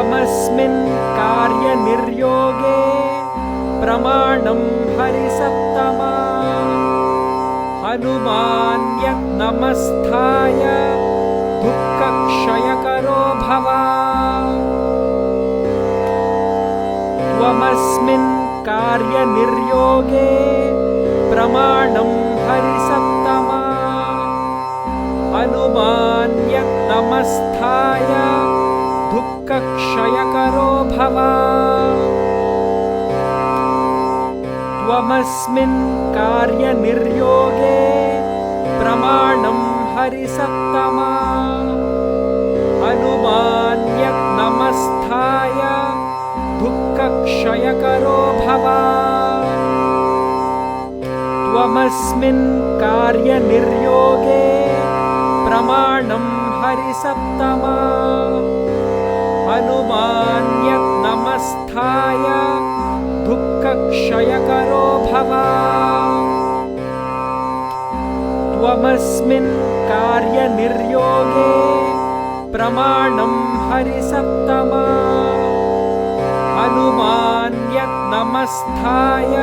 त्वमस्मिन् कार्यनिर्योगे प्रमाणं हरिसत्तमा हनुमान्यज्ञमस्थाय दुःखक्षयकरो भव त्वमस्मिन् कार्यनिर्योगे प्रमाणं हरिसत्तमा हनुमान्यज्ञमस्थाय दुःखक्षयकरो भव त्वमस्मिन् कार्यनिर्योगे प्रमाणं हरिसत्तमा हनुमान्यज्ञमस्थाय दुःखक्षयकरो भव त्वमस्मिन् कार्यनिर्योगे प्रमाणं हरिसत्तमा हनुमान्यज्ञमस्थाय दुःखक्षयकरो भव त्वमस्मिन् कार्यनिर्योगे प्रमाणं हरिसत्तमा हनुमान्यज्ञमस्थाय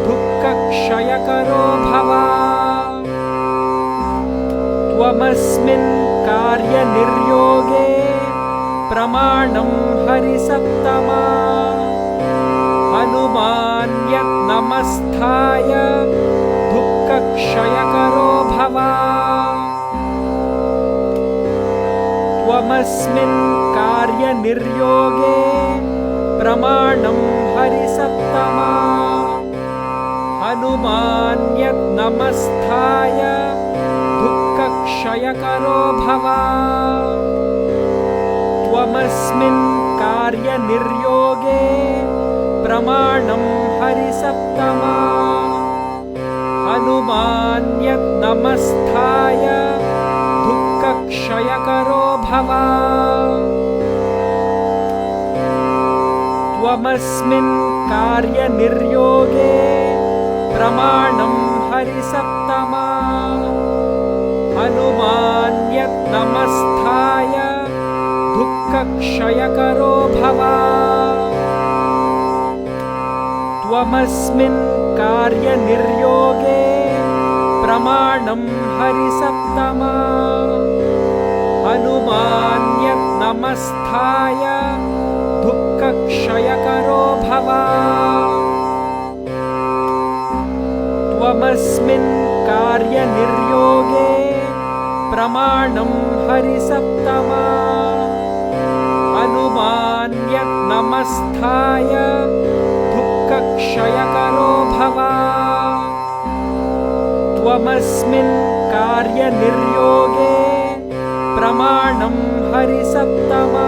दुःखक्षयकरो भव त्वमस्मिन् कार्यनिर्योगे प्रमाणं हरिसत्तमा हनुमान्यज्ञमस्थाय दुःखक्षयकरो भव त्वमस्मिन् कार्यनिर्योगे प्रमाणं हरिसत्तमा हनुमान्यज्ञमस्थाय दुःखक्षयकरो भव त्वमस्मिन् कार्यनिर्योगे प्रमाणं हरिसत्तमा हनुमान्यज्ञमस्थाय दुःखक्षयकरो भव त्वमस्मिन् कार्यनिर्योगे प्रमाणं हरिसत्तमा हनुमान्यज्ञमस्थाय दुःखक्षयकरो भव त्वमस्मिन् कार्यनिर्योगे प्रमाणं हरिसत्तमा हनुमान्यज्ञमस्थाय दुःखक्षयकरो भव त्वमस्मिन् कार्यनिर्योगे प्रमाणं हरिसत्तमा हनुमान्यज्ञमस्थाय दुःखक्षयकरो भव त्वमस्मिन् कार्यनिर्योगे प्रमाणं हरिसत्तमा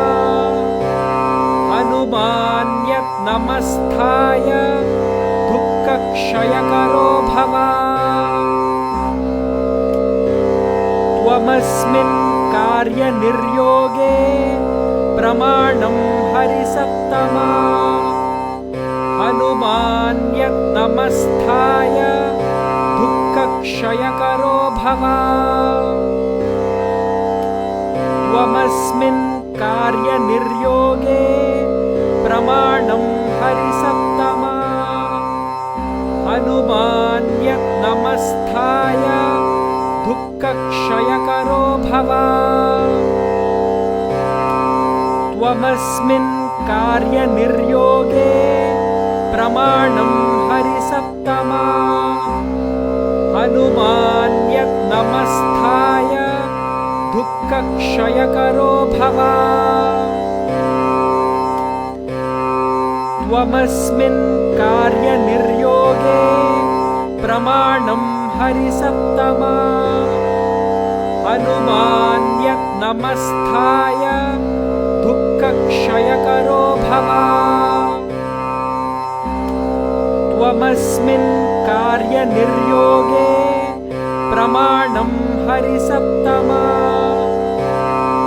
हनुमान्यज्ञमस्थाय दुःखक्षयकरो भव त्वमस्मिन् कार्यनिर्योगे प्रमाणं हरिसत्तमा हनुमान्यज्ञमस्थाय दुःखक्षयकरो भव त्वमस्मिन् कार्यनिर्योगे प्रमाणं हरिसत्तमा हनुमान्यज्ञमस्थाय दुःखक्षयकरो भव त्वमस्मिन् कार्यनिर्योगे प्रमाणं हरिसत्तमा हनुमान्यज्ञमस्थाय दुःखक्षयकरो भव त्वमस्मिन् कार्यनिर्योगे प्रमाणं हरिसत्तमा हनुमान्यज्ञमस्थाय दुःखक्षयकरो भव त्वमस्मिन् कार्यनिर्योगे प्रमाणं हरिसत्तमा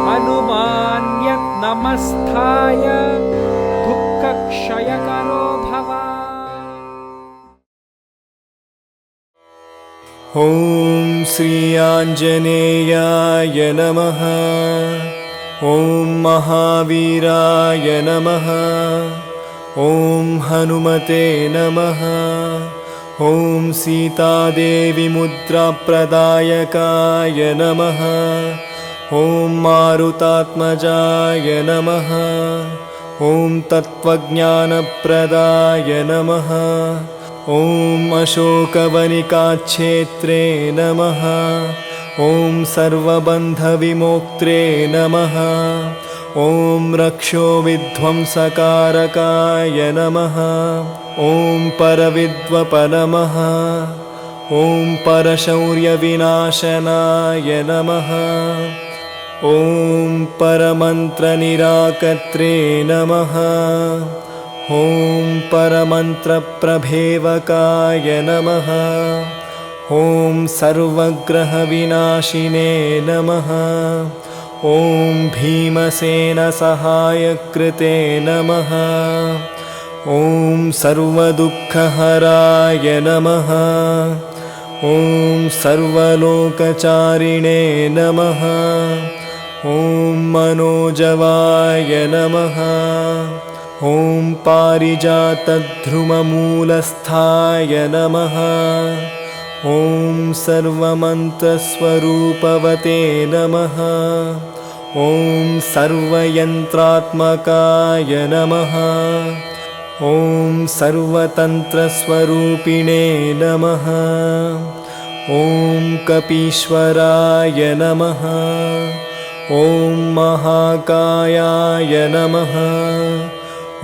हनुमान्यज्ञमस्थाय दुःखक्षयकरो भव ॐ श्री आञ्जनेयाय नमः। ॐ महावीराय नमः। ॐ हनुमते नमः। ॐ सीतादेवी मुद्राप्रदायकाय नमः। ॐ मारुतात्मजाय नमः। ॐ तत्त्वज्ञानप्रदाय नमः। ॐ अशोकवनिकाक्षेत्रे नमः। ॐ सर्वबन्धविमोक्त्रे नमः। ॐ रक्षोविध्वंसकारकाय नमः। ॐ परविद्वपनमः। ॐ परशौर्यविनाशनाय नमः। ॐ परमन्त्रनिराकर्त्रे नमः। ॐ परमन्त्रप्रभेवकाय नमः। ॐ सर्वग्रहविनाशिने नमः। ॐ भीमसेनसहायकृते नमः। ॐ सर्वदुःखहराय नमः। ॐ सर्वलोकचारिणे नमः। ॐ मनोजवाय नमः। ॐ पारिजातध्रुममूलस्थाय नमः। ॐ सर्वमन्त्रस्वरूपवते नमः। ॐ सर्वयन्त्रात्मकाय नमः। ॐ सर्वतन्त्रस्वरूपिणे नमः। ॐ कपीश्वराय नमः। ॐ महाकायाय नमः।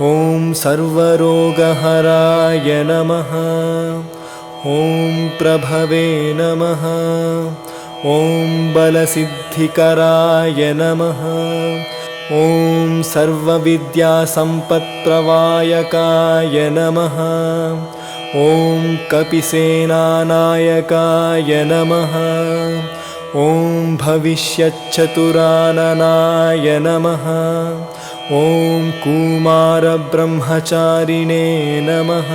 ॐ सर्वरोगहराय नमः। ॐ प्रभवे नमः। ॐ बलसिद्धिकराय नमः। ॐ सर्वविद्यासम्पत्प्रवायकाय नमः। ॐ कपिसेनानायकाय नमः। ॐ भविष्यच्चतुराननाय नमः। ॐ कुमारब्रह्मचारिणे नमः।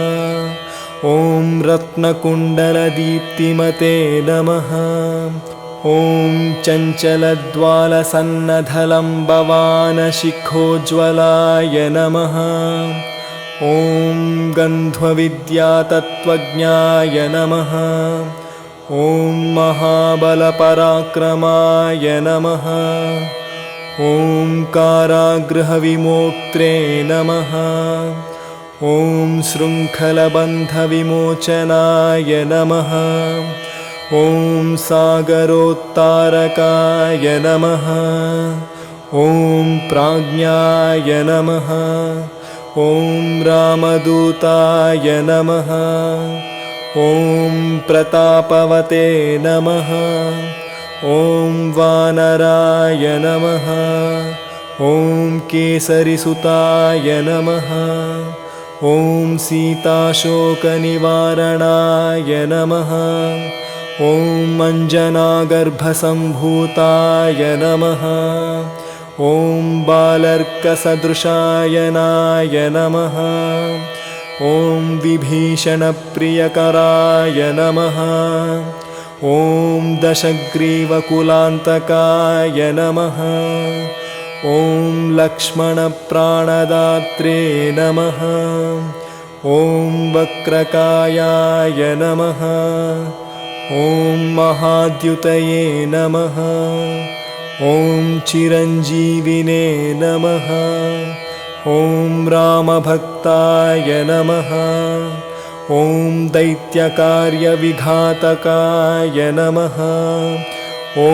ॐ रत्नकुण्डलदीप्तिमते नमः। ॐ चञ्चलद्वालसन्नधलम्बवानशिखोज्ज्वलाय नमः। ॐ गन्ध्वविद्यातत्त्वज्ञाय नमः। ॐ महाबलपराक्रमाय नमः। ॐ कारागृहविमोक्त्रे नमः। ॐ शृङ्खलबन्धविमोचनाय नमः। ॐ सागरोत्तारकाय नमः। ॐ प्राज्ञाय नमः। ॐ रामदूताय नमः। ॐ प्रतापवते नमः। ॐ वानराय नमः। ॐ केसरिसुताय नमः। ॐ सीताशोकनिवारणाय नमः। ॐ अञ्जनागर्भसम्भूताय नमः। ॐ बालर्कसदृशायनाय नमः। ॐ विभीषणप्रियकराय नमः। ॐ दशग्रीवकुलान्तकाय नमः। ॐ लक्ष्मणप्राणदात्रे नमः। ॐ वक्रकायाय नमः। ॐ महाद्युतये नमः। ॐ चिरञ्जीविने नमः। ॐ रामभक्ताय नमः। ॐ दैत्यकार्यविघातकाय नमः। ॐ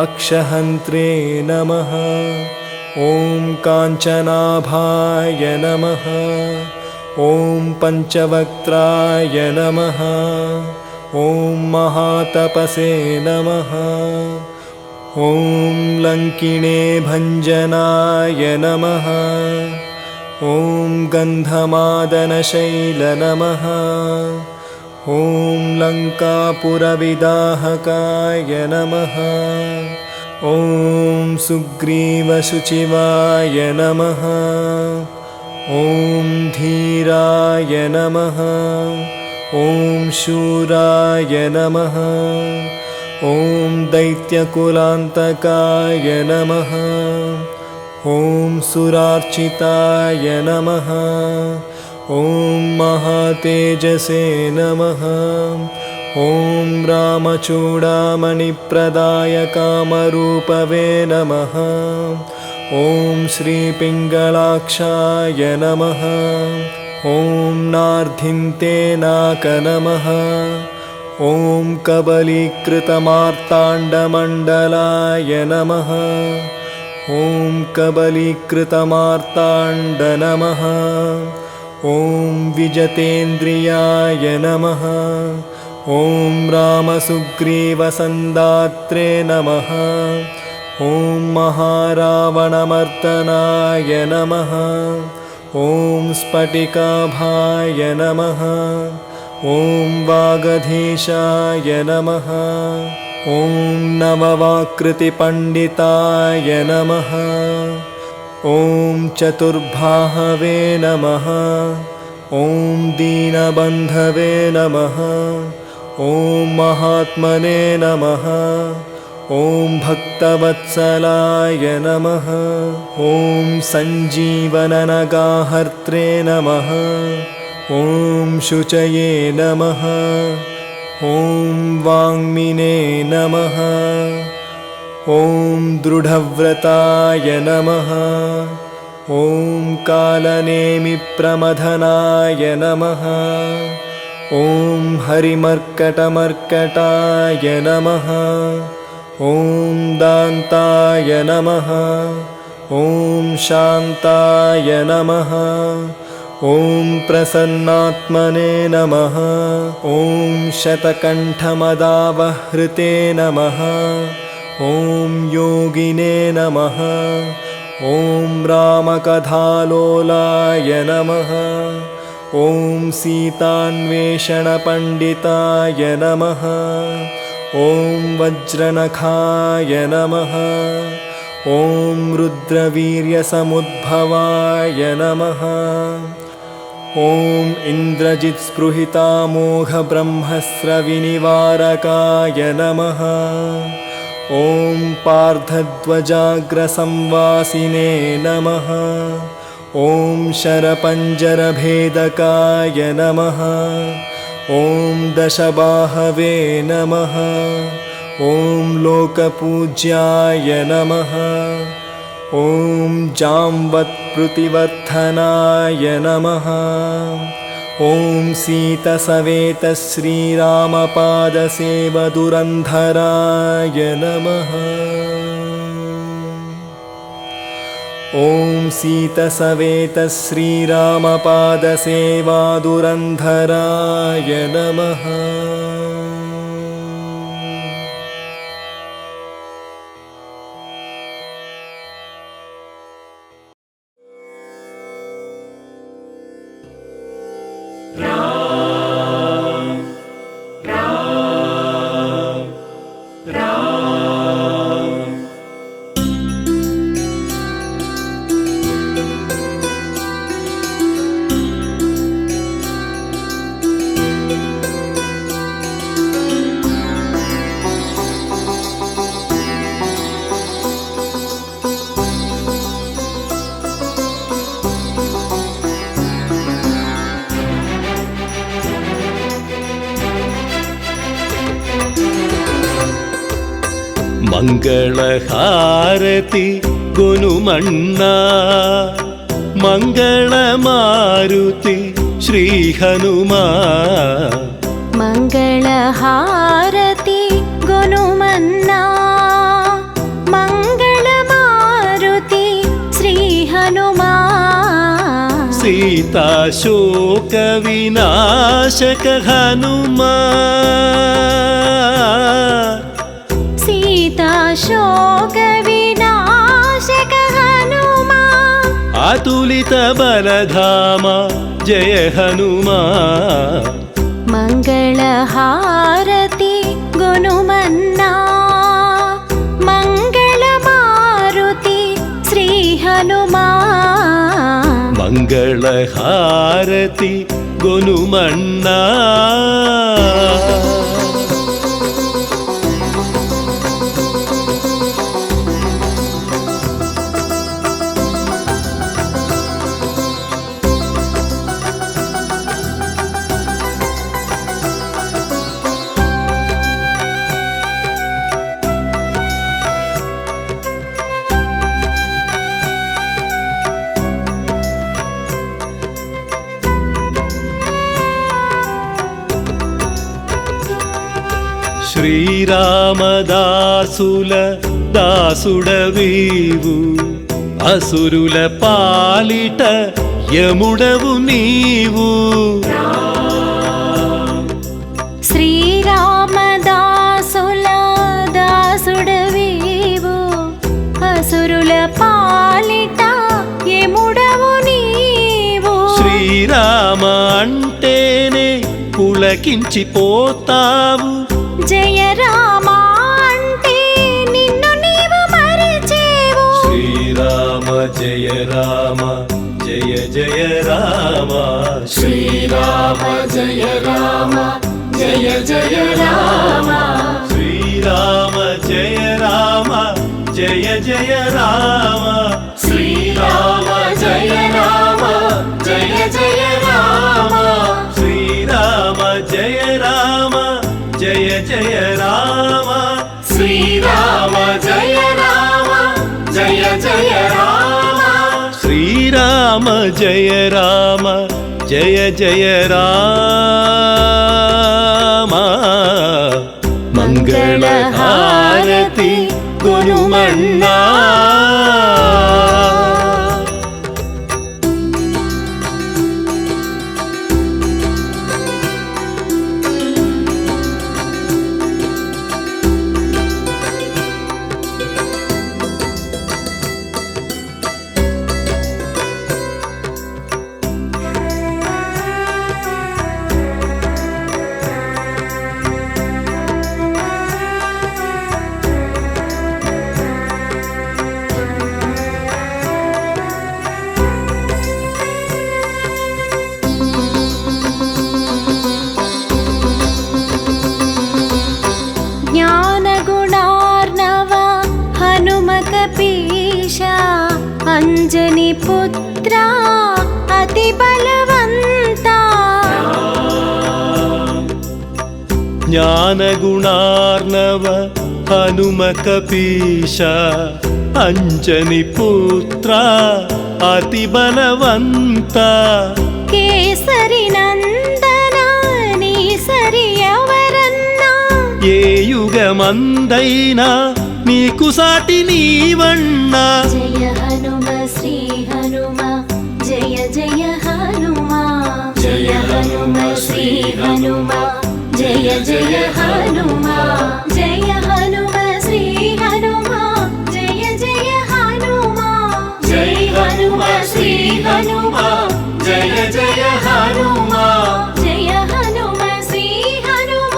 अक्षहन्त्रे नमः। ॐ काञ्चनाभाय नमः। ॐ पञ्चवक्त्राय नमः। ॐ महातपसे नमः। ॐ लङ्किणे भञ्जनाय नमः। ॐ गन्धमादनशैल नमः। ॐ लङ्कापुरविदाहकाय नमः। ॐ सुग्रीवशुचिवाय नमः। ॐ धीराय नमः। ॐ शूराय नमः। ॐ दैत्यकुलान्तकाय नमः। ॐ सुरार्चिताय नमः। ॐ महातेजसे नमः। ॐ रामचूडामणिप्रदाय कामरूपवे नमः। ॐ श्रीपिङ्गलाक्षाय नमः। ॐ नार्धिन्ते नाक नमः। ॐ कबलीकृतमार्ताण्डमण्डलाय नमः। ॐ कबलीकृतमार्ताण्ड नमः। ॐ विजतेन्द्रियाय नमः। ॐ रामसुग्रीवसन्दात्रे नमः। ॐ महारावणमर्दनाय नमः। ॐ स्फटिकाभाय नमः। ॐ वागधीशाय नमः। ॐ नववाकृतिपण्डिताय नमः। ॐ चतुर्बाहवे नमः। ॐ दीनबन्धवे नमः। ॐ महात्मने नमः। ॐ भक्तवत्सलाय नमः। ॐ सञ्जीवननगाहर्त्रे नमः। ॐ शुचये नमः। ॐ वाङ्मिने नमः। ॐ दृढव्रताय नमः। ॐ कालनेमिप्रमथनाय नमः। ॐ हरिमर्कटमर्कटाय नमः। ॐ दान्ताय नमः। ॐ शान्ताय नमः। ॐ प्रसन्नात्मने नमः। ॐ शतकण्ठमदावहृते नमः। ॐ योगिने नमः। ॐ रामकथालोलाय नमः। ॐ सीतान्वेषणपण्डिताय नमः। ॐ वज्रनखाय नमः। ॐ रुद्रवीर्यसमुद्भवाय नमः। ॐ इन्द्रजित्स्पृहितामोघब्रह्मस्रविनिवारकाय नमः। ॐ पार्थध्वजाग्रसंवासिने नमः। ॐ शरपञ्जरभेदकाय नमः। ॐ दशबाहवे नमः। ॐ लोकपूज्याय नमः। ॐ जाम्बत्प्रुतिवर्धनाय नमः। ॐ सीतसवेतश्रीरामपादसेवदुरन्धराय नमः। ॐ सीतसवेतश्रीरामपादसेवादुरन्धराय नमः। ಮಂಗಳಹಾರತಿ ಗುನುಮಣ್ಣ ಮಂಗಳಮಾರುತಿ ಶ್ರೀ ಹನುಮ ಮಂಗಳಹಾರತಿ ಗುನುಮನ್ನ ಮಂಗಳಮಾರುತಿ ಶ್ರೀ ಹನುಮ ಸೀತಾಶೋಕ ವಿನಾಶಕ ಹನುಮ ಶೋಕ ವಿನಾಶಕ ಹನುಮ ಅತುಲಿತ ಬಲಧಾಮ ಜಯ ಹನುಮ ಮಂಗಳಹಾರತಿ ಗುನುಮನ್ನ ಮಂಗಳ ಮಾರುತಿ ಶ್ರೀ ಹನುಮ ಮಂಗಳಹಾರತಿ ಗುನುಮಣ್ಣ శ్రీరామదాసుల దాసుడవీవు అసురుల పాలిట యముడవు నీవు శ్రీరామదాసుల దాసుడవీవు అసురుల పాలిట యముడవు నీవు శ్రీరామ అంటేనే పులకించిపోతావు జయ రామ అంటే నిన్ను నీవు మరిచేవు శ్రీరామ జయ రామ జయ జయ రామ శ్రీరామ జయ రామ జయ జయ రామ శ్రీరామ జయ రామ జయ జయ రామ శ్రీరామ జయ రామ జయ జయ రామ శ్రీరామ జయ రామ జయ జయ రామ శ్రీరామ జయ రామ జయ జయ రామ శ్రీరామ జయ రామ జయ జయ రామ మంగళహారతి గురుమన్నా ಜ್ಞಾನಗುಣಾರ್ಣವ ಹನುಮಕಪೀಶ ಅಂಜನಿ ಪುತ್ರ ಅತಿ ಬಲವಂತ ಜ್ಞಾನಗುಣಾರ್ಣವ ಹನುಮಕಪೀಶ ಅಂಜನಿ ಪುತ್ರ ಅತಿ ಬಲವಂತ ಕೇಸರಿ ನಂದನ ನೀ ಸರಿಯವರನ್ನ ఏ యుగమందైనా నీకు సాటి నీవన్నా జయ హనుమ శ్రీ హనుమ జయ జయ హనుమ జయ హనుమ శ్రీ హనుమ జయ జయ హనుమ జయ హనుమ శ్రీ హనుమ జయ జయ హనుమ జయ హనుమ శ్రీ హనుమ జయ జయ హనుమ జయ హనుమ శ్రీ హనుమ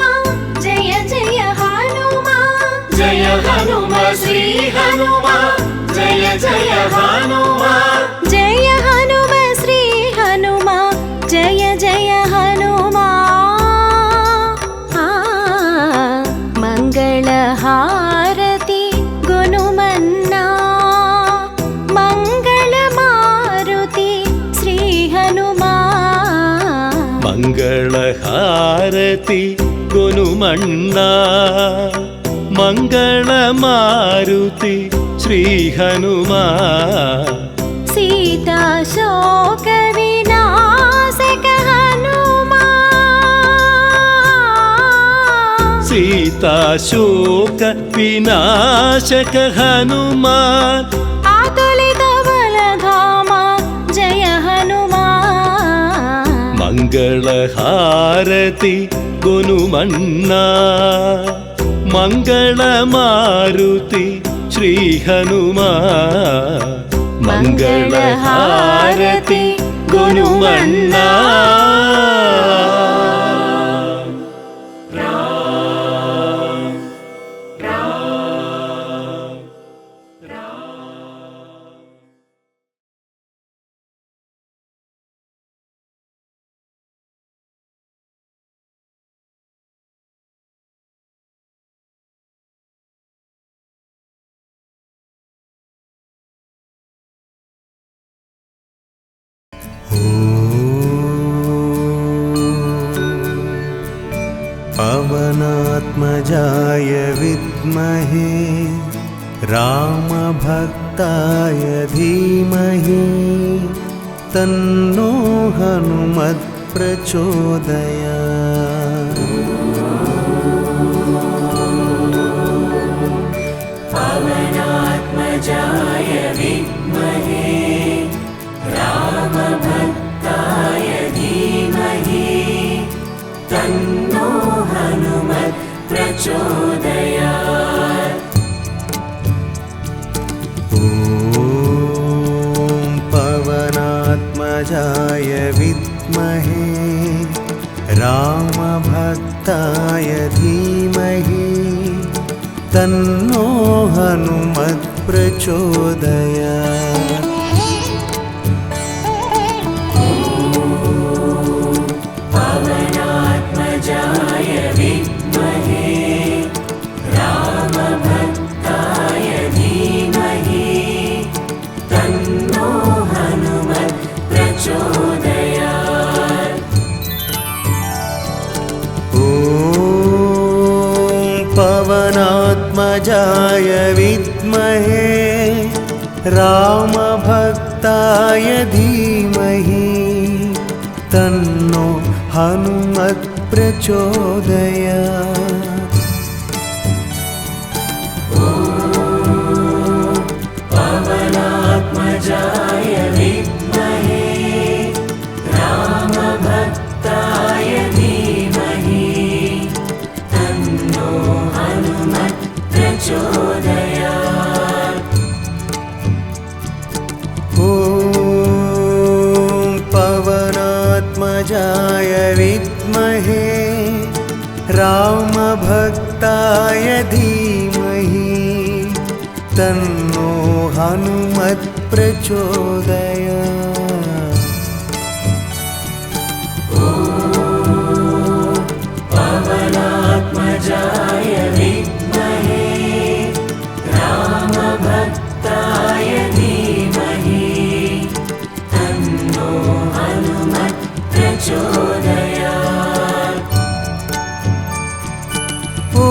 జయ జయ హనుమ జయ హనుమ శ్రీ హనుమ జయ జయ హనుమ జయ హనుమ శ్రీ హనుమ జయ జయ హనుమ మంగళహారతి గుణమన్నా మంగళ మారుతి శ్రీ హనుమా మంగళహారతి గుణమన్నా మంగళ మారుతి శ్రీ హనుమా సీతా శోక వినాశక హనుమా సీతా శోక వినాశక హనుమాన్ ఆతులిత బలధామ జయ హనుమా మంగళహారతి గుణమన్నా మంగళ మారుతి శ్రీ హనుమా మంగళహారతి గుణమన్నా पवनात्मजाय विद्महे रामभक्ताय धीमहि तन्नो हनुमत् प्रचोदयात्। परमात्मजाय विद्महे रामभक्ताय धीमहि तन्नो हनुमत् प्रचोदयात्। पवनात्मजाय विद्महे रामभक्ताय धीमहि तन्नो हनुमत् प्रचोदयात्। ॐ पवनात्मजाय विद्महे रामभक्ताय धीमहि तन्नो हनुमत् प्रचोदयात्। पवनात्मजाय विद्महे रामभक्ताय धीमहि तन्नो हनुमत् प्रचोदयात्। ॐ पवनात्मजाय विद्महे रामभक्ताय धीमहि तन्नो हनुमत् प्रचोदयात्। पवनात्मजाय विद्महे रामभक्ताय धीमहि तन्नो हनुमत् प्रचोदयात्। ॐ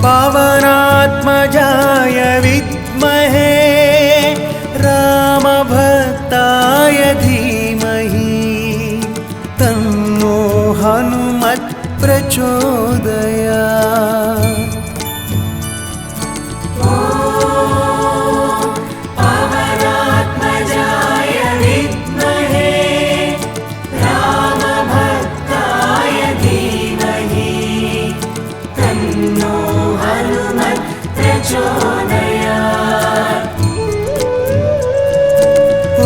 पवनात्मजाय विद्महे रामभक्ताय धीमहि तन्नो हनुमत् प्रचोदयात्। पवनात्मजाय विद्महे रामभक्ताय धीमहि तन्नो हनुमत् प्रचोदयात्।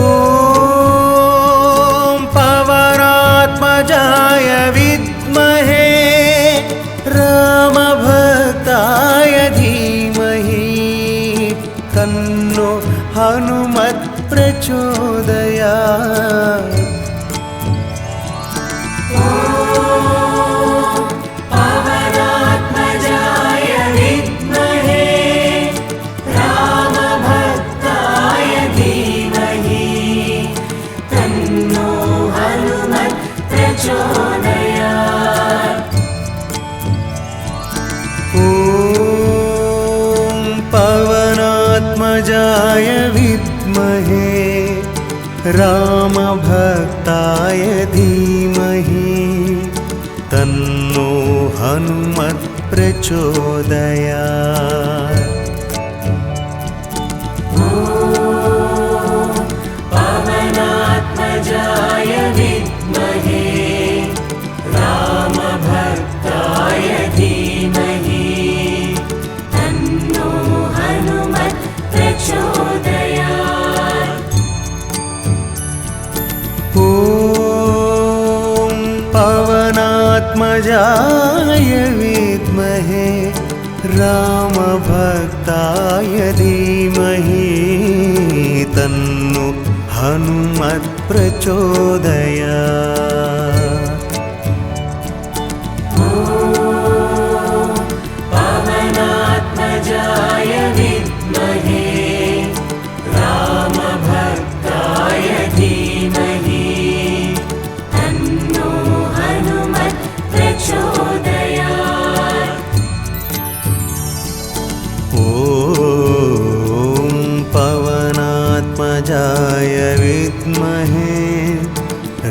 ॐ पवनात्मजाय विद्महे रामभक्ताय धीमहि तन्नो हनुमत् प्रचोदयात्। पवनात्मजाय विद्महे रामभक्ताय धीमहि तन्नो हनुमत् प्रचोदयात्। ॐ पवनात्मजाय विद्महे रामभक्ताय धीमहि तन्नो हनुमत् प्रचोदयात्। पवनात्मजाय विद्महे रामभक्ताय धीमहि तन्नो हनुमत् प्रचोदयात्। ॐ पवनात्मजाय विद्महे रामभक्ताय धीमहि तन्नो हनुमत् प्रचोदयात्। पवनात्मजाय विद्महे रामभक्ताय धीमहि तन्नो हनुमत् प्रचोदयात्। ॐ पवनात्मजाय विद्महे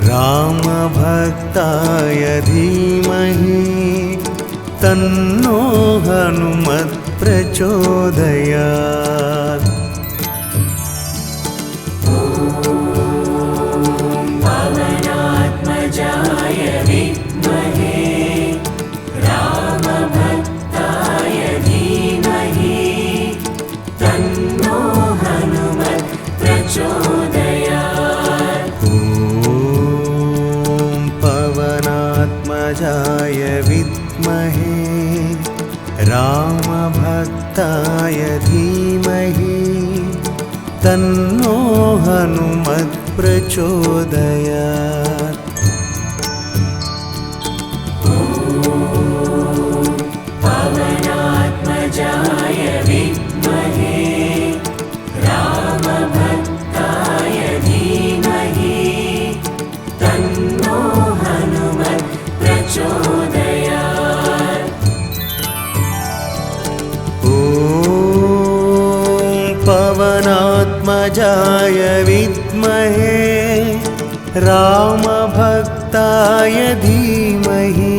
रामभक्ताय धीमहि तन्नो हनुमत् प्रचोदयात्। पवनात्मजाय विद्महे रामभक्ताय धीमहि तन्नो हनुमत् प्रचोदयात्। तन्नो हनुमत् प्रचोदयात्। पवनात्मजाय विद्महे रामभक्ताय धीमहि तन्नो हनुमत् प्रचोदयात्। ॐ पवनात्मजाय विद्महे रामभक्ताय धीमहि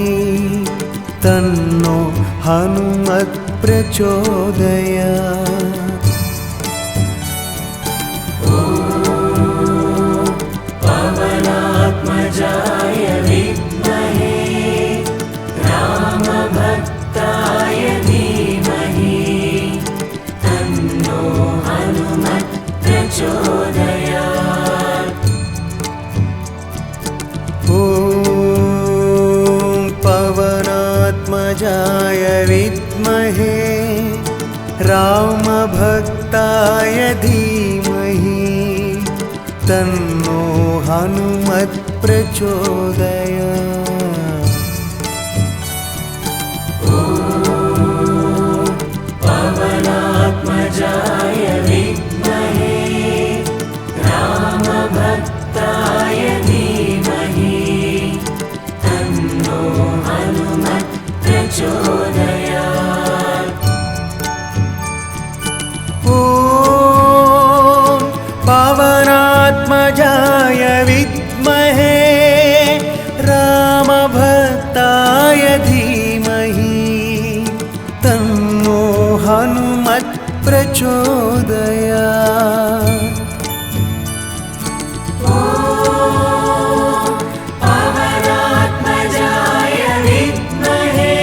तन्नो हनुमत् प्रचोदयात्। पवनात्मजाय विद्महे रामभक्ताय धीमहि तन्नो हनुमत् प्रचोदयात्। ॐ पवनात्मजाय विद्महे रामभक्ताय धीमहि तन्नो हनुमत् प्रचोदयात्। पवनात्मजाय विद्महे रामभक्ताय धीमहि तन्नो हनुमत् प्रचोदयात्। ॐ पवनात्मजाय विद्महे रामभक्ताय धीमहि तन्नो हनुमत् प्रचोदयात्। पवनात्मजाय विद्महे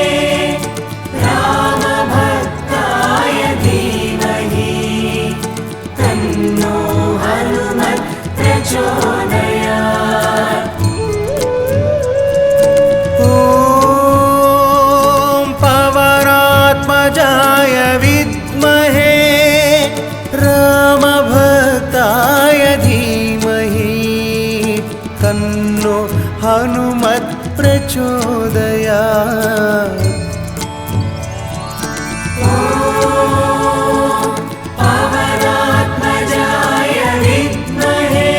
रामभक्ताय धीमहि तन्नो हनुमत् प्रचोदयात्। ॐ पवनात्मजाय विद्महे रामभक्ताय धीमहि तन्नो हनुमत् प्रचोदयात्। पवनात्मजाय विद्महे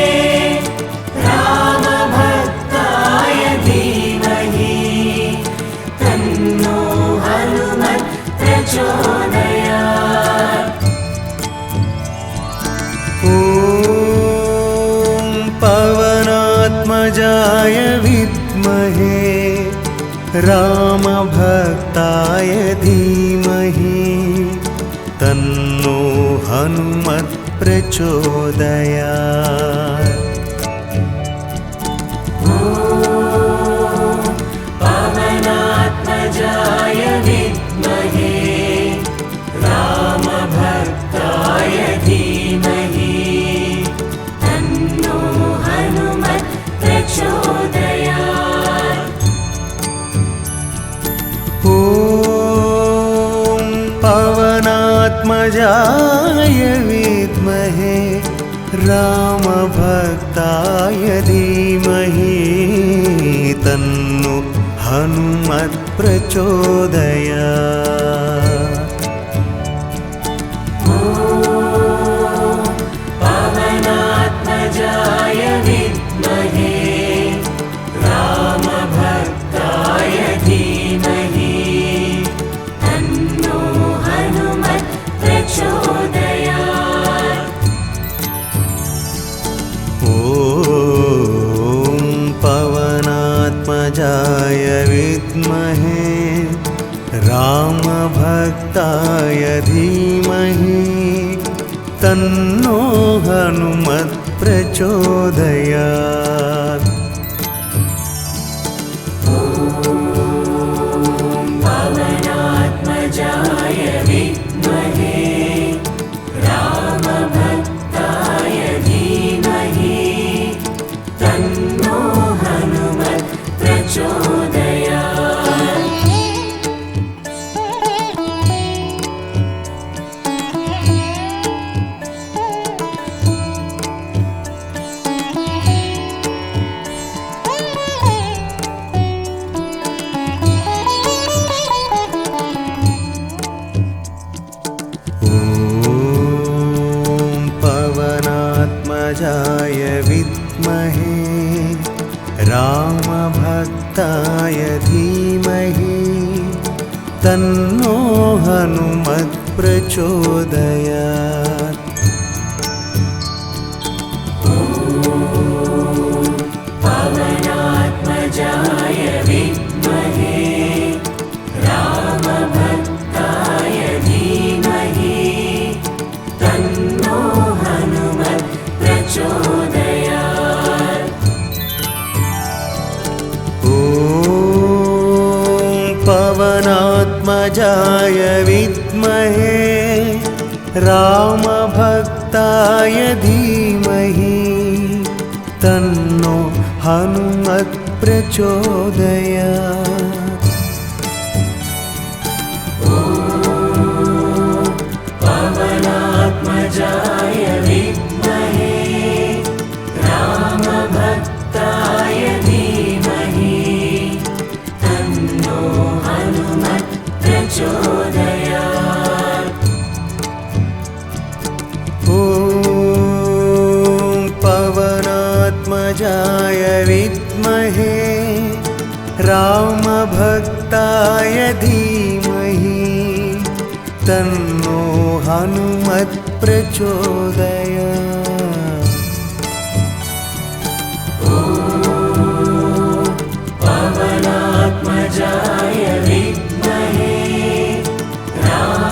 रामभक्ताय धीमहि तन्नो हनुमत् प्रचोदयात्। ॐ पवनात्मजाय विद्महे रामभक्ताय धीमहि तन्नो हनुमत् प्रचोदयात्। पवनात्मजाय विद्महे रामभक्ताय धीमहि तन्नो हनुमत् प्रचोदयात्। ॐ पवनात्मजाय विद्महे रामभक्ताय धीमहि तन्नो हनुमत् प्रचोदयात्। पवनात्मजाय विद्महे रामभक्ताय धीमहि तन्नो हनुमत् प्रचोदयात्। ॐ पवनात्मजाय विद्महे रामभक्ताय धीमहि तन्नो हनुमत् प्रचोदयात्। पवनात्मजाय विद्महे रामभक्ताय धीमहि तन्नो हनुमत् प्रचोदयात्। पवनात्मजाय विद्महे रामभक्ताय धीमहि तन्नो हनुमत् प्रचोदयात्। पवनात्मजाय विद्महे रामभक्ताय धीमहि तन्नो हनुमत् प्रचोदयात्। ॐ पवनात्मजाय विद्महे रामभक्ताय धीमहि तन्नो हनुमत् प्रचोदयात्। पवनात्मजाय विद्महे रामभक्ताय धीमहि तन्नो हनुमत् प्रचोदयात्। ॐ पवनात्मजाय विद्महे रामभक्ताय धीमहि तन्नो हनुमत् प्रचोदयात्। पवनात्मजाय विद्महे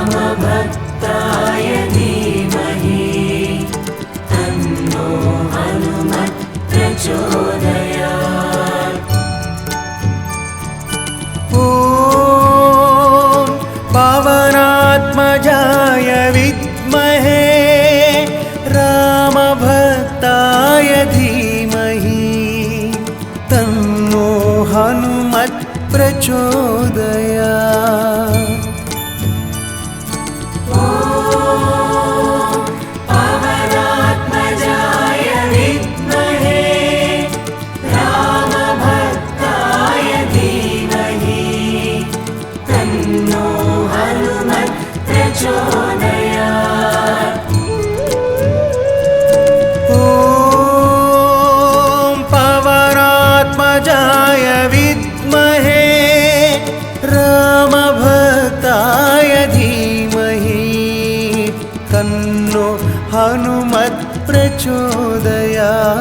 रामभक्ताय धीमहि तन्नो हनुमत् प्रचोदयात्। ॐ पवनात्मजाय विद्महे रामभक्ताय धीमहि तन्नो हनुमत् प्रचोदयात्। पवनात्मजाय विद्महे रामभक्ताय धीमहि तन्नो हनुमत् प्रचोदयात्। ॐ पवनात्मजाय विद्महे रामभक्ताय धीमहि तन्नो हनुमत् प्रचोदयात्।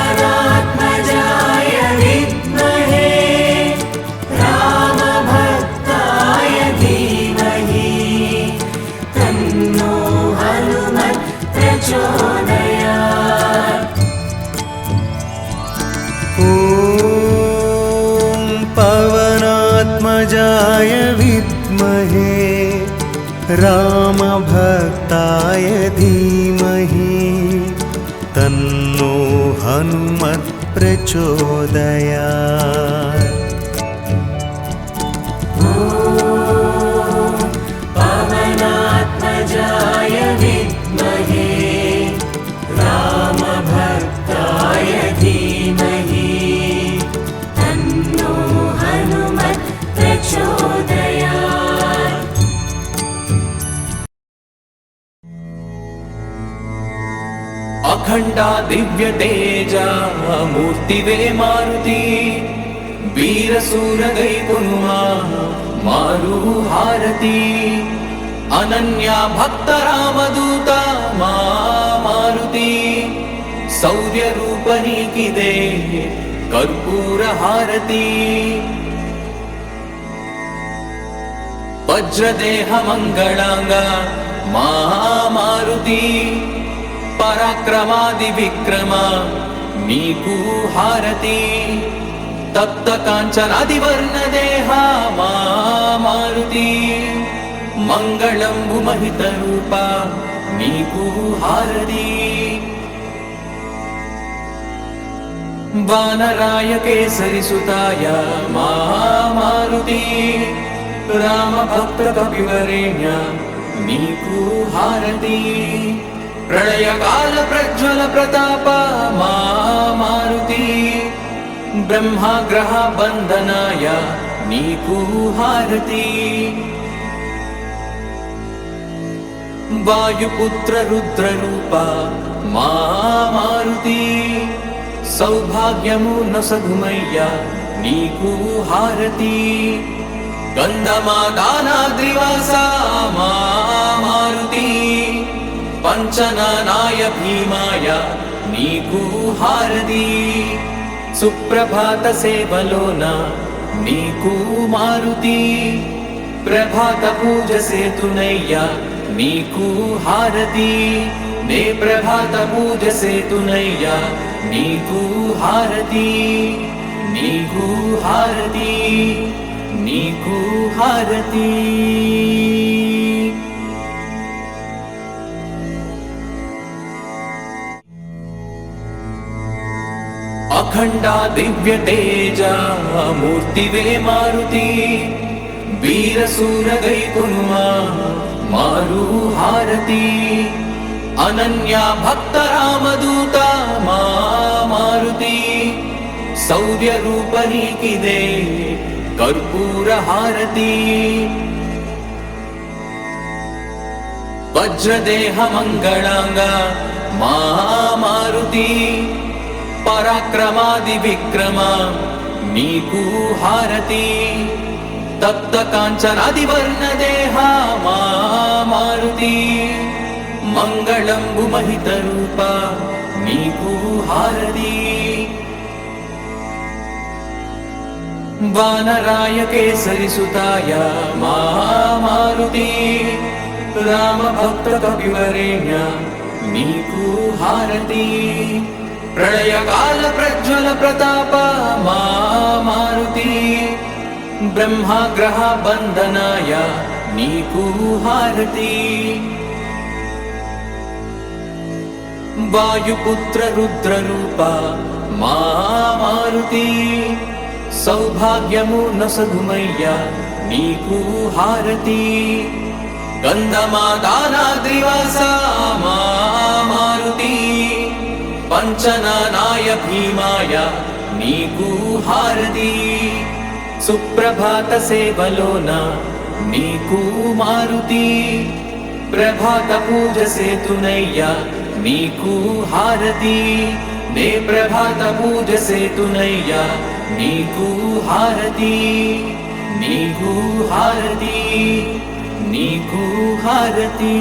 पवनात्मजाय विद्महे रामभक्ताय धीमहि तन्नो हनुमत् प्रचोदयात्। ॐ पवनात्मजाय विद्महे रामभक्ताय धीमहि तन्नो हनुमत् प्रचोदयात्। पवनात्मजाय विद्महे रामभक्ताय धीमहि तन्नो हनुमत् प्रचोदयात्। अखंडा दिव्य तेजा मूर्तिवे मारुति वीरसूर गैपुन्मा मारु हारती अनन्या भक्त रामदूता मारुति शौर्य रूपनीकिदे कर्पूर हारती वज्रदेह मंगलांगा मारुति पराक्रमादि विक्रमा नीकु हारती तप्त कांचनादि वर्ण देहा मारुति मंगलंबु महित रूपा नीकु हारती वानराय केसरी सुताय मारुति राम भक्त कपिवरेण्य नीकु हारती प्रलय काल प्रज्वल प्रताप मारुति ब्रह्माग्रह बंधनाय नीकु हारती వాయుపుత్ర రుద్రరూప మా మారుతి సౌభాగ్యము నొసగుమయ్యా నీకు హారతి గంధమాదానాద్రివాస మా మారుతి పంచనానాయ భీమాయ నీకు హారతి సుప్రభాత సేవలోన నీకు మారుతి ప్రభాత పూజ సేతునయ్యా నీకు హారతి నే ప్రభాత పూజ సేతునయ్యా నీకు హారతి నీకు హారతి నీకు హారతి అఖండా దివ్య తేజ మూర్తివే మారుతి వీరసూర గైకునుమా మారు హారతి అనన్య భక్త రామదూత మా మారుతి శౌర్య రూప నీకిదే కర్పూర హారతి వజ్రదేహ మంగళాంగ మా మారుతి పరాక్రమాది విక్రమ నీకు హారతి తప్త కాంచనాది వర్ణ దేహ మా మారుతి మంగళంబు మహిత రూప నీకు హారతి వానరాయ కేసరి సుతాయ మా మారుతి రామ భక్త కవివరేణ్య నీకు హారతి ప్రళయకాల ప్రజ్వల ప్రతాప మా మారుతి బ్రహ్మగ్రహ బంధనాయ నీకు హారతి వాయుపుత్ర రుద్రరూప మా మారుతి సౌభాగ్యము నొసగుమయ్యా నీకు హారతి గంధమాదానాద్రివాస మా మారుతి పంచనానాయ భీమాయ నీకు హారతి సుప్రభాత సేవలోన నీకు మారుతి ప్రభాత పూజ సేతునయ్యా నీకు హారతి నే ప్రభాత పూజ సేతునయ్యా నీకు హారతి నీకు హారతి నీకు హారతి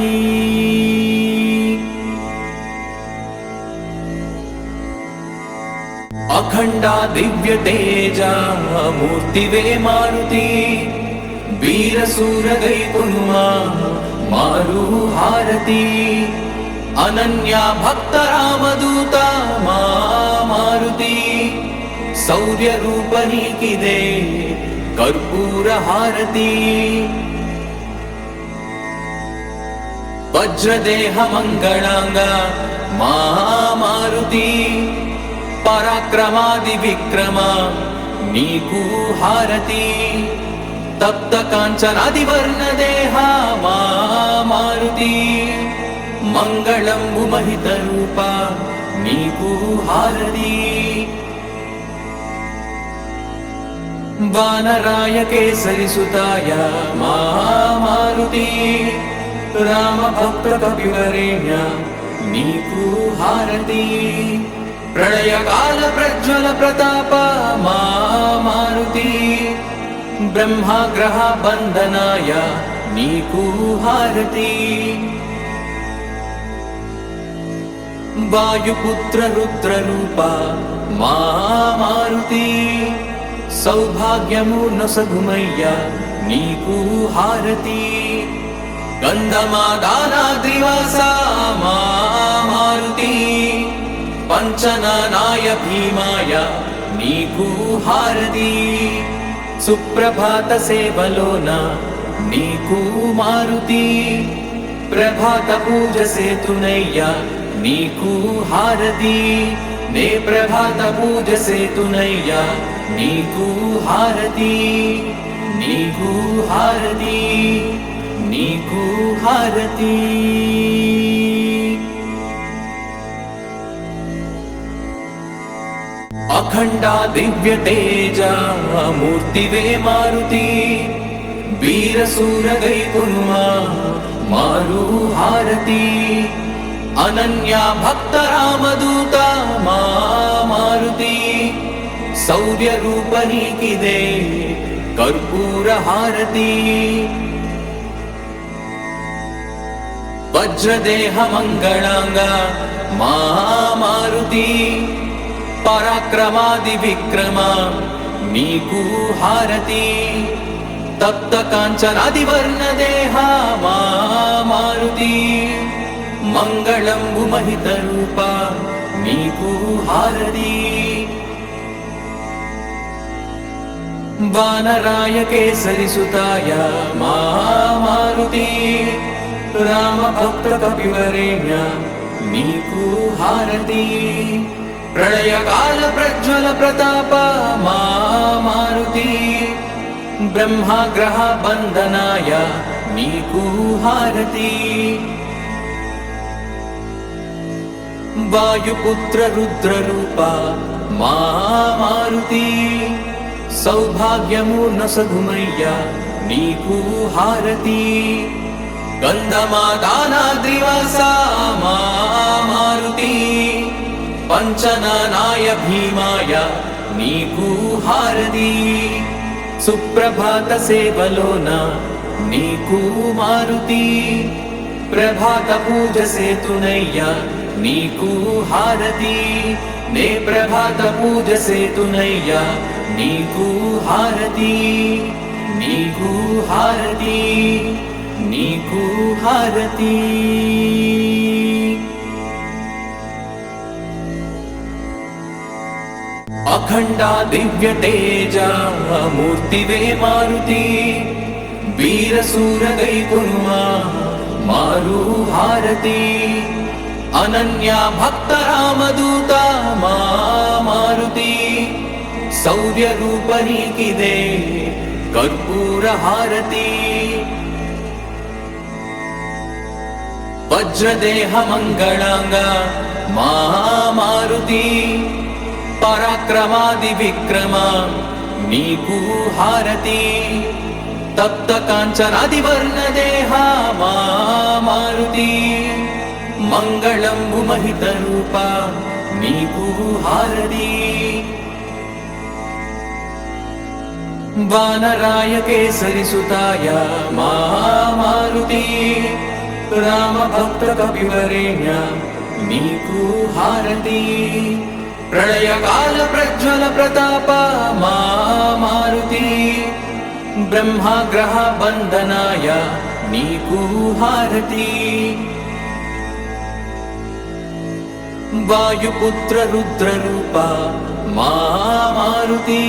అఖండా దివ్య తేజ మూర్తివే మారుతి వీరసూర గైకునుమా మారు హారతి అనన్య భక్త రామదూత మా మారుతి శౌర్య రూప నీకిదే కర్పూర హారతి వజ్రదేహ మంగళాంగ మా మారుతి పరాక్రమాది విక్రమ నీకు హారతి తప్త కాంచనాది వర్ణ దేహ మా మారుతి మంగళంబు మహిత రూప నీకు హారతి వానరాయ కేసరి సుతాయ మా మారుతి రామ భక్త కవివరేణ్య నీకు హారతి ప్రళయకాల ప్రజ్వల ప్రతాప మా మారుతి బ్రహ్మగ్రహ బంధనాయ నీకు హారతి వాయుపుత్ర రుద్రరూప మా మారుతి సౌభాగ్యము నొసగుమయ్యా నీకు హారతి గంధమాదానాద్రివాస మా మారుతి పంచనానాయ భీమాయ నీకు హారతి సుప్రభాత సేవలోన నీకు మారుతి ప్రభాత పూజ సేతునయ్యా నీకు హారతి నే ప్రభాత పూజ సేతునయ్యా నీకు హారతి నీకు హారతి నీకు హారతి అఖండా దివ్య తేజ మూర్తివే మారుతి వీరసూర గైకునుమా ಮಾರು ಹಾರತಿ ಅನನ್ಯ ಭಕ್ತ ರಾಮದೂತ ಮಾರುತಿ ಸೌರ್ಯ ರೂಪ ನೀಕಿದೆ ಕರ್ಪೂರ ಹಾರತಿ ವಜ್ರದೇಹ ಮಂಗಳಾಂಗ ಮಾರುತಿ ಪರಾಕ್ರಮಾದಿ ವಿಕ್ರಮ ನೀಕು ಹಾರತಿ ತಪ್ತ ಕಾಂಚನಾದಿ ವರ್ಣ ದೇಹ ಮಾರುತಿ ಮಂಗಳಂಬು ಮಹಿತ ರೂಪ ನೀಕು ಹಾರತಿ ವಾನರಾಯ ಕೇಸರಿ ಸುತಾಯ ಮಾರುತಿ ರಾಮ ಭಕ್ತ ಕಪಿವರೇಣ್ಯ ನೀಕು ಹಾರತಿ ಪ್ರಳಯ ಕಾಲ ಪ್ರಜ್ವಲ ಪ್ರತಾಪ ಮಾರುತಿ ಬ್ರಹ್ಮಗ್ರಹ ಬಂಧನಾಯ ನೀಕು ಹಾರತಿ ವಾಯುಪುತ್ರ ರುದ್ರ ರೂಪ ಮಾರುತಿ ಸೌಭಾಗ್ಯಮೂರ್ಣ ಸಗುಮಯ್ಯ ನೀಕು ಹಾರತಿ ಗಂಧಮಾದಾನಾದ್ರಿವಾಸ ಮಾರುತಿ ಪಂಚನಾನಾಯ ಭೀಮಾಯ ನೀಕು ಹಾರತಿ ಸುಪ್ರಭಾತ ಸೇವಲೋನ ನೀಕು ಮಾರುತಿ ಪ್ರಭಾತ ಪೂಜ ಸೇತುನಯ್ಯ ನೀಕು ಹಾರತಿ ನೇ ಪ್ರಭಾತ ಪೂಜ ಸೇತುನಯ್ಯ ನೀಕು ಹಾರತಿ ನೀಕು ಹಾರತಿ ನೀಕು ಹಾರತಿ ಅಖಂಡ ದಿವ್ಯ ತೇಜ ಮೂರ್ತಿವೇ ಮಾರುತಿ ವೀರಸೂರ ಗೈಗುರುವ ಮಾರು ಹಾರತಿ ಅನನ್ಯ ಭಕ್ತ ರಾಮದೂತ ಮಾರುತಿ ಸೌರ್ಯ ರೂಪ ನೀಕಿದೆ ಕರ್ಪೂರ ಹಾರತಿ ವಜ್ರದೇಹ ಮಂಗಳಾಂಗ ಮಾರುತಿ ಪರಾಕ್ರಮಾದಿ ವಿಕ್ರಮ ನೀಕು ಹಾರತಿ ತಪ್ತ ಕಾಂಚನಾದಿ ವರ್ಣ ದೇಹ ಮಾರುತಿ ಮಂಗಳಂಬು ಮಹಿತ ರೂಪ ನೀಕು ಹಾರತಿ ವಾನರಾಯ ಕೇಸರಿ ಸುತಾಯ ಮಾರುತಿ ರಾಮ ಭಕ್ತ ಕಪಿವರೇಣ್ಯ ನೀಕು ಹಾರತಿ ಪ್ರಳಯ ಕಾಲ ಪ್ರಜ್ವಲ ಪ್ರತಾಪ ಮಾರುತಿ ಬ್ರಹ್ಮಗ್ರಹ ಬಂಧನಾಯ ನೀಕು ಹಾರತಿ ವಾಯುಪುತ್ರ ರುದ್ರ ರೂಪ ಮಾರುತಿ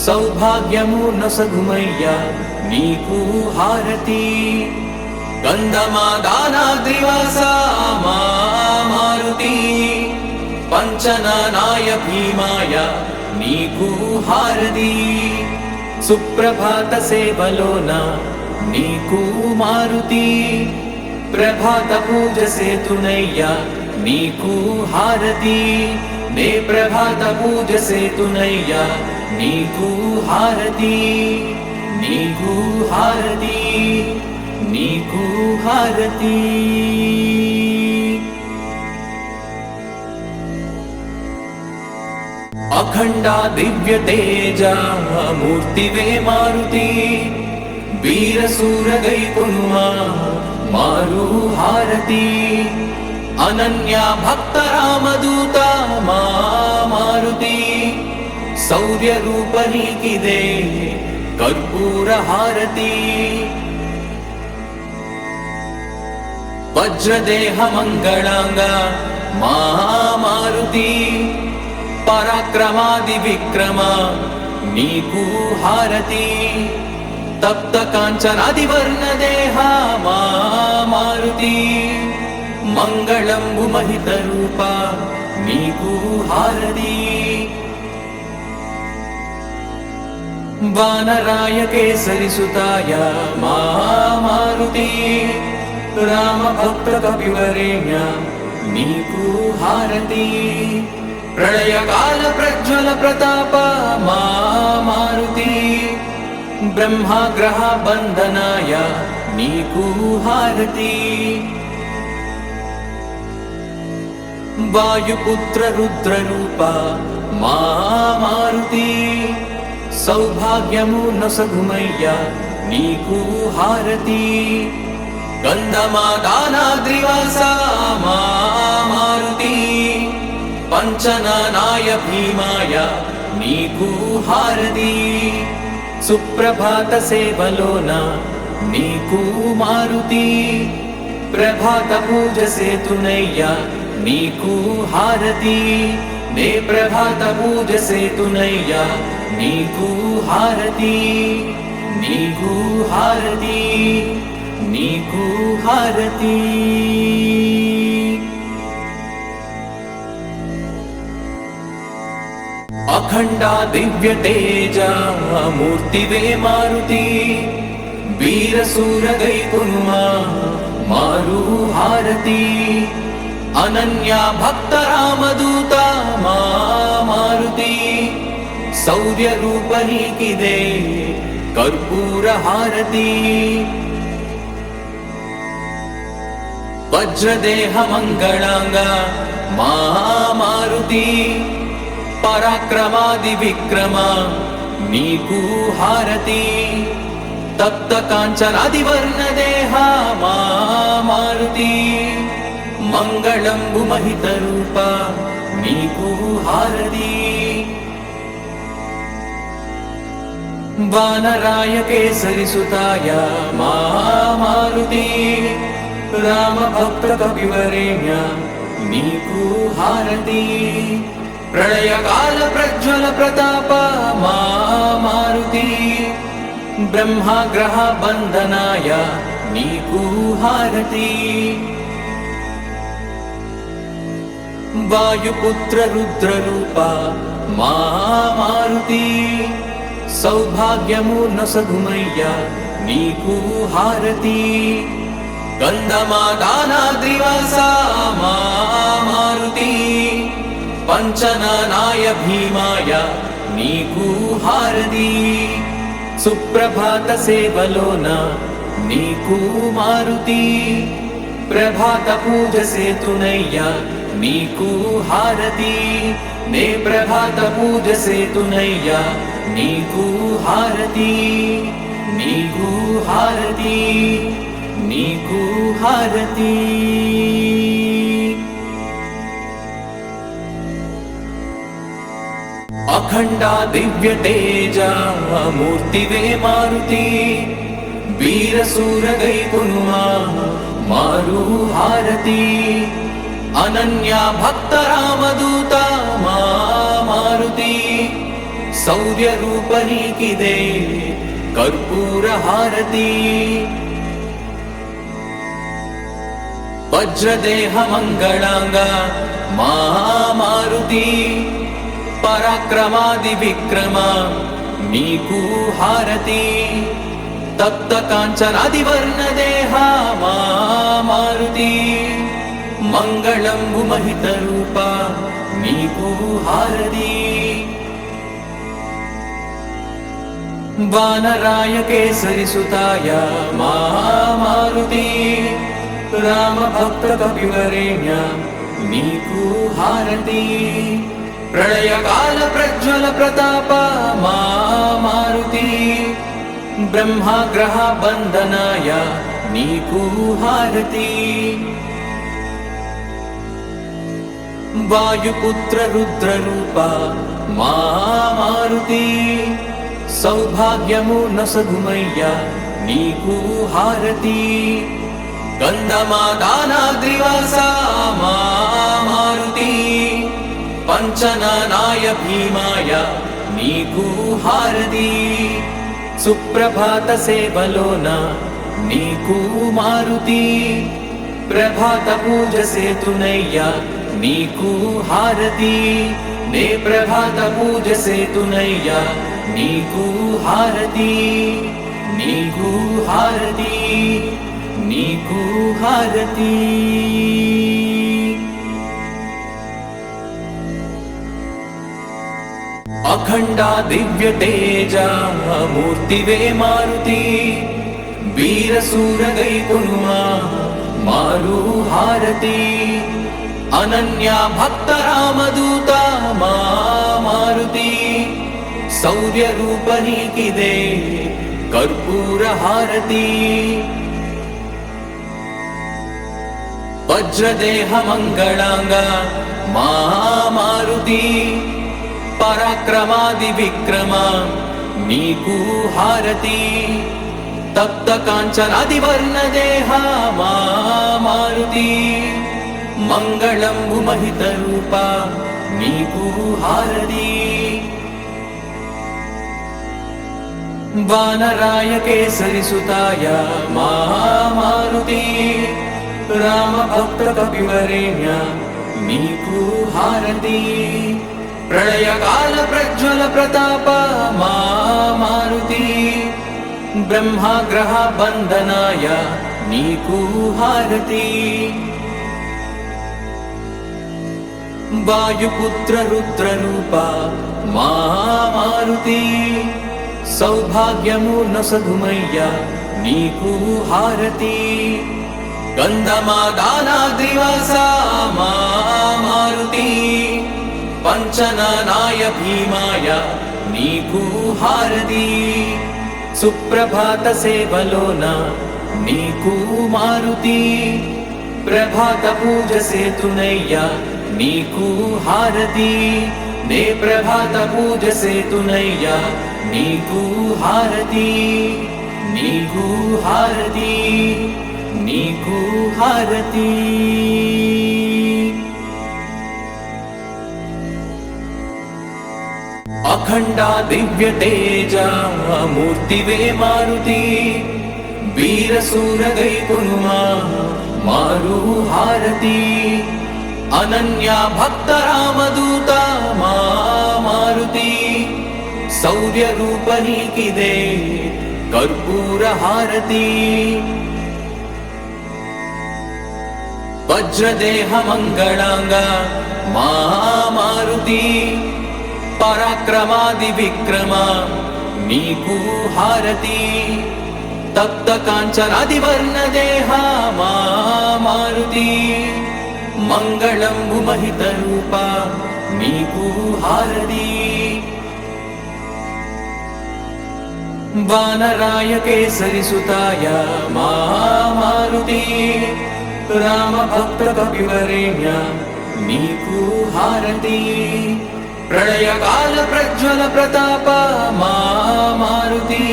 ಸೌಭಾಗ್ಯಮೂರ್ಣ ಸಗುಮಯ್ಯ ನೀಕು ಹಾರತಿ ಗಂಧಮಾದಾನಾದ್ರಿವಾಸ ಮಾರುತಿ ಪಂಚನಾನಾಯ ಭೀಮಾಯ ನೀಕು ಹಾರತಿ ಸುಪ್ರಭಾತ ಸೇವಲೋನ ನೀಕು ಮಾರುತಿ ಪ್ರಭಾತ ಪೂಜ ಸೇತುನಯ್ಯ ನೀಕು ಹಾರತಿ ನೇ ಪ್ರಭಾತ ಪೂಜ ಸೇತುನಯ್ಯ ನೀಕು ಹಾರತಿ ನೀಕು ಹಾರತಿ ನೀಕು ಹಾರತಿ ಅಖಂಡ ದಿವ್ಯ ತೇಜ ಮೂರ್ತಿವೇ ಮಾರುತಿ ವೀರಸೂರ ಗೈಗುರುವ ಮಾರು ಹಾರತಿ ಅನನ್ಯ ಭಕ್ತ ರಾಮದೂತ ಮಾರುತಿ ಸೌರ್ಯ ರೂಪ ನೀಕಿದೆ ಕರ್ಪೂರ ಹಾರತಿ ವಜ್ರದೇಹ ಮಂಗಳಾಂಗ ಮಾರುತಿ ಪರಾಕ್ರಮಾದಿ ವಿಕ್ರಮ ನೀಕು ಹಾರತಿ ತಪ್ತ ಕಾಂಚನಾದಿ ವರ್ಣ ದೇಹ ಮಾರುತಿ ಮಂಗಳಂಬು ಮಹಿತ ರೂಪ ನೀಕು ಹಾರತಿ ವಾನರಾಯ ಕೇಸರಿ ಸುತಾಯ ಮಾರುತಿ ರಾಮ ಭಕ್ತ ಕಪಿವರೇಣ್ಯ ನೀಕು ಹಾರತಿ ಪ್ರಳಯ ಕಾಲ ಪ್ರಜ್ವಲ ಪ್ರತಾಪ ಮಾರುತಿ ಬ್ರಹ್ಮಗ್ರಹ ಬಂಧನಾಯ నీకు హారతి. వాయుపుత్ర రుద్ర రూప మా మారుతి, సౌభాగ్యము నొసగుమయ్యా నీకు హారతి. గంధమాదానాద్రివాస మా మారుతి, పంచనానాయ భీమాయ నీకు హారతి. సుప్రభాత సేవలోన నీకు మారుతి, ప్రభాత పూజ సేతునయ్యా నీకు హారతి. నే ప్రభాత పూజ సేతునయ్యా నీకు హారతి, నీకు హారతి, నీకు హారతి. అఖండ దివ్య తేజ మూర్తివే మారుతి, వీరసూర గైకున్మా మారు హారతి. అనన్య భక్త రామదూత మా మారుతి, శౌర్య రూప నీకిదే కర్పూర హారతి. వజ్రదేహ మంగళాంగ మా మారుతి, పరాక్రమాది విక్రమ నీకు హారతి. తప్త కాంచనాది వర్ణదేహ మా మారుతి, మంగళంబు మహిత రూప నీకు హారతి. వానరాయ కేసరి సుతాయ మా మారుతి, రామ భక్త కవివరేణ్య నీకు హారతి. ప్రళయకాల ప్రజ్వల ప్రతాప మా మారుతి, బ్రహ్మగ్రహ బంధనాయ నీకు హారతి. వాయుపుత్ర రుద్ర రూప మా మారుతి, సౌభాగ్యము నొసగుమయ్యా నీకు హారతి. గంధమాదానాద్రివాస మా మారుతి, పంచనానాయ భీమాయ నీకు హారతి. సుప్రభాత సేవలోన నీకు మారుతి, ప్రభాత పూజ సేతునయ్యా నీకు హారతి. నే ప్రభాత పూజ సేతునయ్యా నీకు హారతి, నీకు హారతి, నీకు హారతి. అఖండ దివ్య తేజ మూర్తివే మారుతి, వీరసూర గైకున్మా మారు హారతి. అనన్య భక్త రామదూత మా మారుతి, శౌర్య రూప నీకిదే కర్పూర హారతి. వజ్రదేహ మంగళాంగ మా మారుతి, పరాక్రమాది విక్రమ నీకు హారతి. తప్త కాంచనాది వర్ణదేహ మా మారుతి, మంగళంబు మహిత రూప నీకు హారతి. వానరాయ కేసరి సుతాయ మా మారుతి, రామ భక్త కవివరేణ్య నీకు హారతి. ప్రళయకాల ప్రజ్వల ప్రతాప మా మారుతి, బ్రహ్మగ్రహ బంధనాయ నీకు హారతి. వాయుపుత్ర రుద్ర రూప మా మారుతి, సౌభాగ్యము నొసగుమయ్యా నీకు హారతి. గంధమాదానాద్రివాస మా మారుతి, పంచనానాయ భీమాయ నీకు హారతి. సుప్రభాత సేవలోన నీకు మారుతి, ప్రభాత పూజ సేతునయ్యా నీకు హారతి. నే ప్రభాత పూజ సేతునయ్యా నీకు హారతి, నీకు హారతి, నీకు హారతి. అఖండ దివ్య తేజ మూర్తివే మారుతి, వీరసూరగై కొనుమా మారు హారతి అనన్య భక్త రామదూత మా మారుతి శౌర్య రూపనీకిదే కర్పూర హారతి వజ్రదేహ మంగళాంగ మా మారుతి పరాక్రమాది విక్రమ నీకు హారతి తప్త కాంచనాది వర్ణ దేహ మా మారుతి మంగళంబు మహిత రూప నీకు హారతి వానరాయ కేసరి సుతాయ మా మారుతి రామ భక్త కపివరేణ్య నీకు హారతి ప్రళయకాల ప్రజ్వల ప్రతాప మా మారుతి బ్రహ్మగ్రహ బంధనాయ నీకు హారతి వాయుపుత్ర రుద్ర రూప మా మారుతి సౌభాగ్యము నొసగుమయ్య నీకు హారతి గంధమాదానాద్రివాస మా మారుతి పంచనానాయ భీమాయ నీకు హారతి సుప్రభాత సేవలోన నీకు మారుతి ప్రభాత పూజ సేతునయ్య నీకు హారతి నే ప్రభాత పూజ సేతునయ్య నీకు హారతి నీకు హారతి నీకు హారతి అఖండ దివ్య తేజ మూర్తివే మారుతి వీరసూరగై కొనుమా మారు హారతి అనన్య భక్త రామదూత మా మారుతి శౌర్య రూపనీకిదే కర్పూర హారతి వజ్రదేహ మంగళాంగ మా మారుతి పరాక్రమాది విక్రమ నీకు హారతి తప్త కాంచనాది వర్ణ దేహ మా మారుతి మంగళంబు మహిత రూప నీకు హారతి వానరాయ కేసరి సుతాయ మా మారుతి రామ భక్త కపివరేణ్య నీకు హారతి ప్రళయకాల ప్రజ్వల ప్రతాప మా మారుతి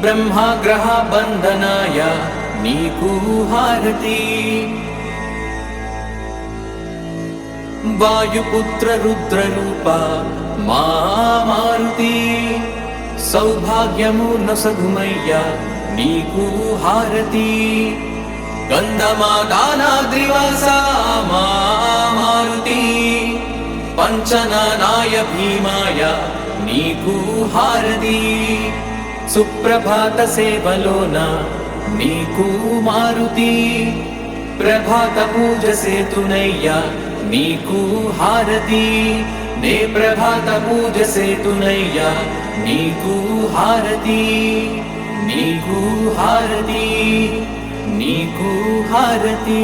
బ్రహ్మగ్రహ బంధనాయ నీకు హారతి వాయుపుత్ర రుద్ర రూప మా మారుతి సౌభాగ్యము నొసగుమయ్య నీకు హారతి గంధమాదానాద్రివాస మా మారుతి పంచనానాయ భీమాయ నీకు హారతి సుప్రభాత సేవలోన నీకు మారుతి ప్రభాత పూజ సేతునయ్య నీకు హారతి నే ప్రభాత పూజ సేతునయ్య నీకు హారతి నీకు హారతి నీకు హారతి